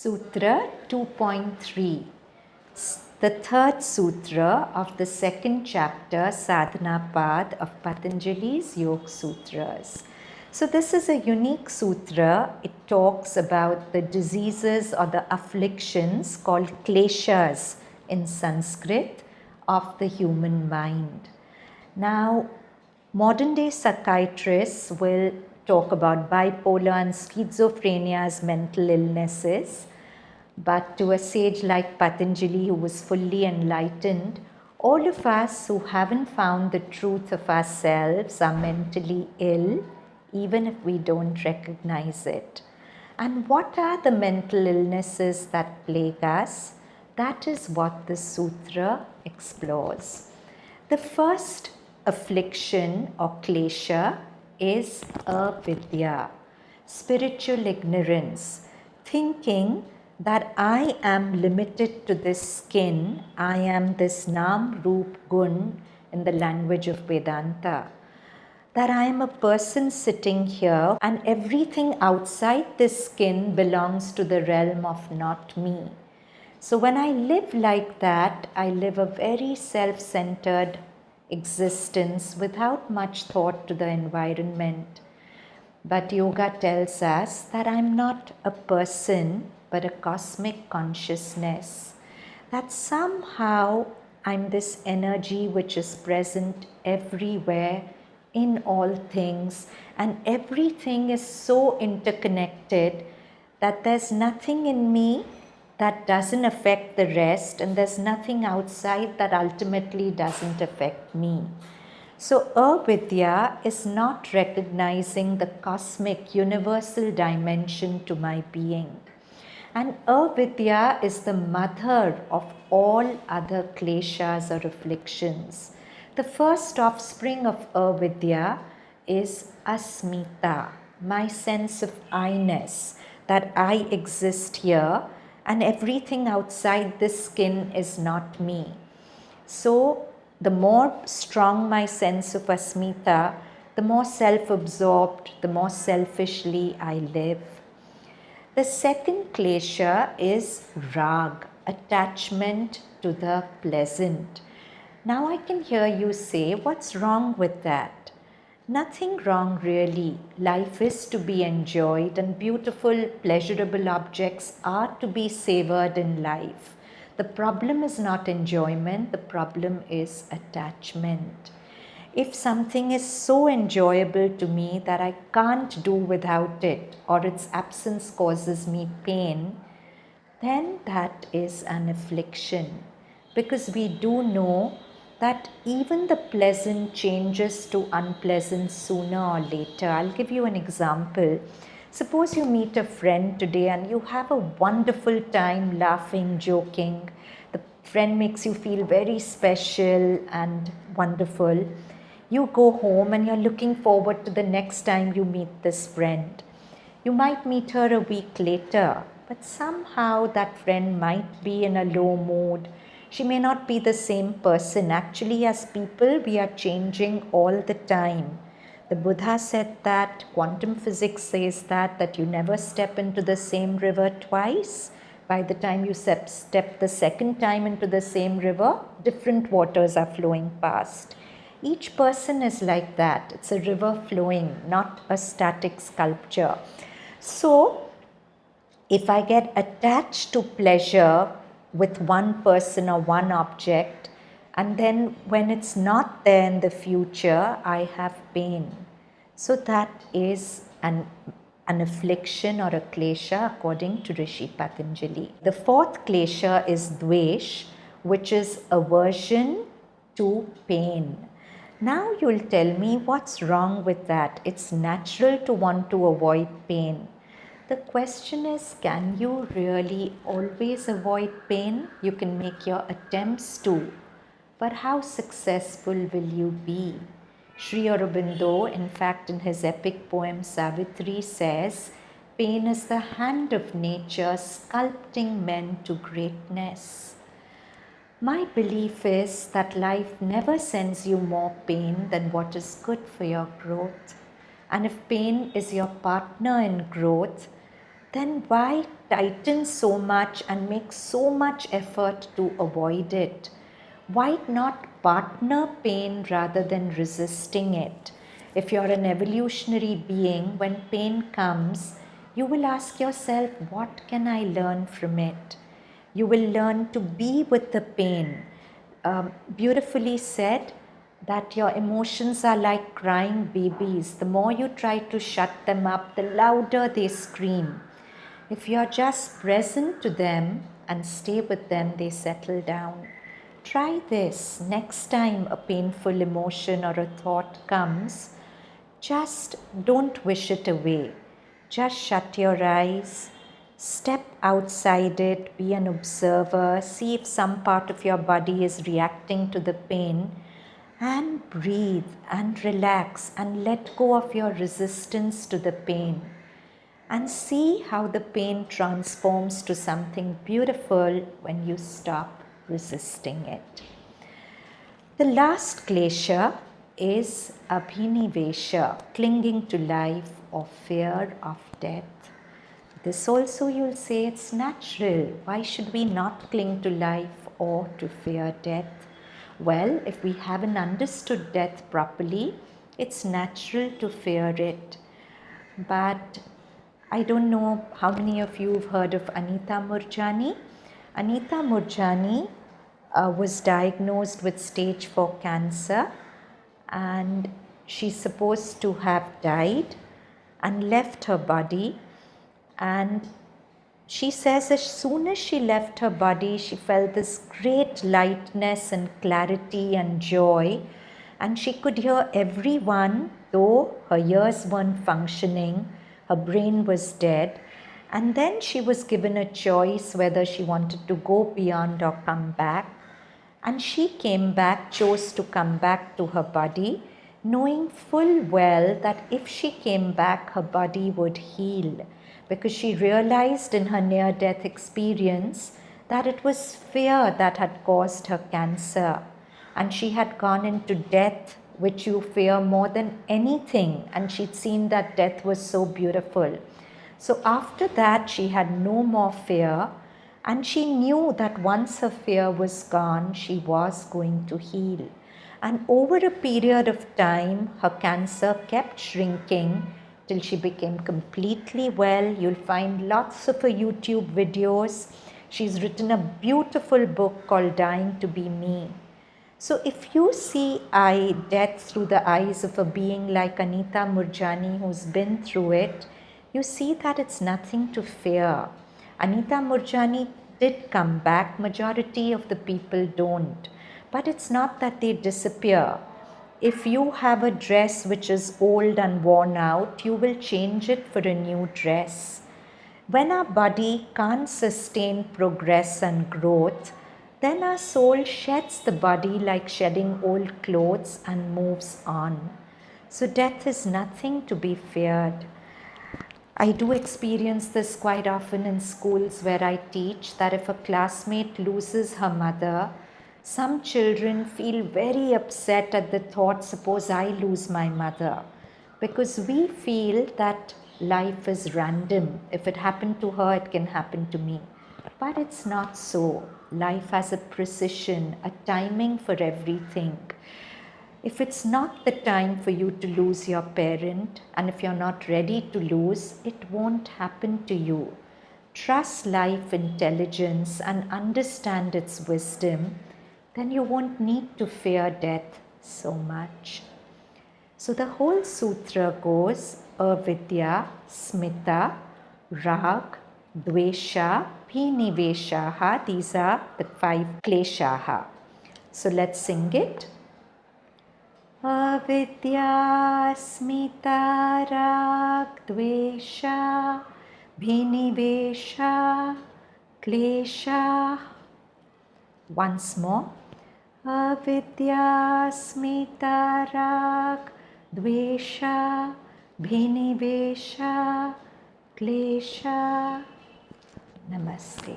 Sutra 2.3, the third sutra of the second chapter, Sadhana Path of Patanjali's Yoga Sutras. So this is a unique sutra. It talks about the diseases or the afflictions called kleshas in Sanskrit of the human mind. Now, modern day psychiatrists will talk about bipolar and schizophrenia as mental illnesses. But to a sage like Patanjali, who was fully enlightened, all of us who haven't found the truth of ourselves are mentally ill, even if we don't recognize it. And what are the mental illnesses that plague us? That is what the sutra explores. The first affliction or klesha is avidya, spiritual ignorance, thinking that I am limited to this skin, I am this Nam, Roop, Gun in the language of Vedanta. That I am a person sitting here and everything outside this skin belongs to the realm of not me. So when I live like that, I live a very self-centered existence without much thought to the environment. But yoga tells us that I'm not a person, but a cosmic consciousness. That somehow I'm this energy which is present everywhere in all things, and everything is so interconnected that there's nothing in me that doesn't affect the rest, and there's nothing outside that ultimately doesn't affect me. So avidya is not recognizing the cosmic universal dimension to my being. And avidya is the mother of all other kleshas or afflictions. The first offspring of avidya is asmita, my sense of I-ness, that I exist here and everything outside this skin is not me. So the more strong my sense of asmita, the more self-absorbed, the more selfishly I live. The second klesha is rag, attachment to the pleasant. Now I can hear you say, what's wrong with that? Nothing wrong really. Life is to be enjoyed and beautiful, pleasurable objects are to be savored in life. The problem is not enjoyment, the problem is attachment. If something is so enjoyable to me that I can't do without it, or its absence causes me pain, then that is an affliction. Because we do know that even the pleasant changes to unpleasant sooner or later. I'll give you an example. Suppose you meet a friend today and you have a wonderful time laughing, joking. The friend makes you feel very special and wonderful. You go home and you're looking forward to the next time you meet this friend. You might meet her a week later, but somehow that friend might be in a low mood. She may not be the same person. Actually, as people, we are changing all the time. The Buddha said that, quantum physics says that you never step into the same river twice. By the time you step the second time into the same river, different waters are flowing past. Each person is like that. It's a river flowing, not a static sculpture. So, if I get attached to pleasure with one person or one object, and then when it's not there in the future, I have pain. So that is an affliction or a klesha according to Rishi Patanjali. The fourth klesha is dvesh, which is aversion to pain. Now you'll tell me what's wrong with that. It's natural to want to avoid pain. The question is, can you really always avoid pain? You can make your attempts to, but how successful will you be? Sri Aurobindo, in fact, in his epic poem Savitri says, pain is the hand of nature sculpting men to greatness. My belief is that life never sends you more pain than what is good for your growth. And if pain is your partner in growth, then why tighten so much and make so much effort to avoid it? Why not partner pain rather than resisting it? If you're an evolutionary being, when pain comes, you will ask yourself, what can I learn from it? You will learn to be with the pain. Beautifully said that your emotions are like crying babies. The more you try to shut them up, the louder they scream. If you're just present to them and stay with them, they settle down. Try this. Next time a painful emotion or a thought comes, just don't wish it away. Just shut your eyes, step outside it, be an observer, see if some part of your body is reacting to the pain, and breathe and relax and let go of your resistance to the pain. And see how the pain transforms to something beautiful when you stop resisting it. The last klesha is abhinivesha, clinging to life or fear of death. This also you'll say it's natural. Why should we not cling to life or to fear death? Well, if we haven't understood death properly, it's natural to fear it. But I don't know how many of you have heard of Anahita Murjani. Anahita Murjani was diagnosed with stage 4 cancer, and she's supposed to have died and left her body. And she says as soon as she left her body, she felt this great lightness and clarity and joy, and she could hear everyone, though her ears weren't functioning, her brain was dead. And then she was given a choice whether she wanted to go beyond or come back. And she came back, chose to come back to her body, knowing full well that if she came back, her body would heal. Because she realized in her near-death experience that it was fear that had caused her cancer. And she had gone into death, which you fear more than anything. And she'd seen that death was so beautiful. So after that, she had no more fear. And she knew that once her fear was gone, she was going to heal. And over a period of time, her cancer kept shrinking till she became completely well. You'll find lots of her YouTube videos. She's written a beautiful book called Dying to Be Me. So if you see death through the eyes of a being like Anahita Murjani who's been through it, you see that it's nothing to fear. Anahita Murjani did come back. Majority of the people don't. But it's not that they disappear. If you have a dress which is old and worn out, you will change it for a new dress. When our body can't sustain progress and growth, then our soul sheds the body like shedding old clothes and moves on. So death is nothing to be feared. I do experience this quite often in schools where I teach, that if a classmate loses her mother, some children feel very upset at the thought, suppose I lose my mother, because we feel that life is random. If it happened to her, it can happen to me. But it's not so. Life has a precision, a timing for everything. If it's not the time for you to lose your parent, and if you're not ready to lose, it won't happen to you. Trust life intelligence and understand its wisdom, then you won't need to fear death so much. So the whole sutra goes avidya, smita, rag, dvesha, bhiniveshaha. These are the 5 kleshaha. So let's sing it. Avidya, smita, rag, dvesha, bhinivesha, klesha. Once more. Avidya, smita, rag, dvesha, bhinivesha, klesha. Namaste.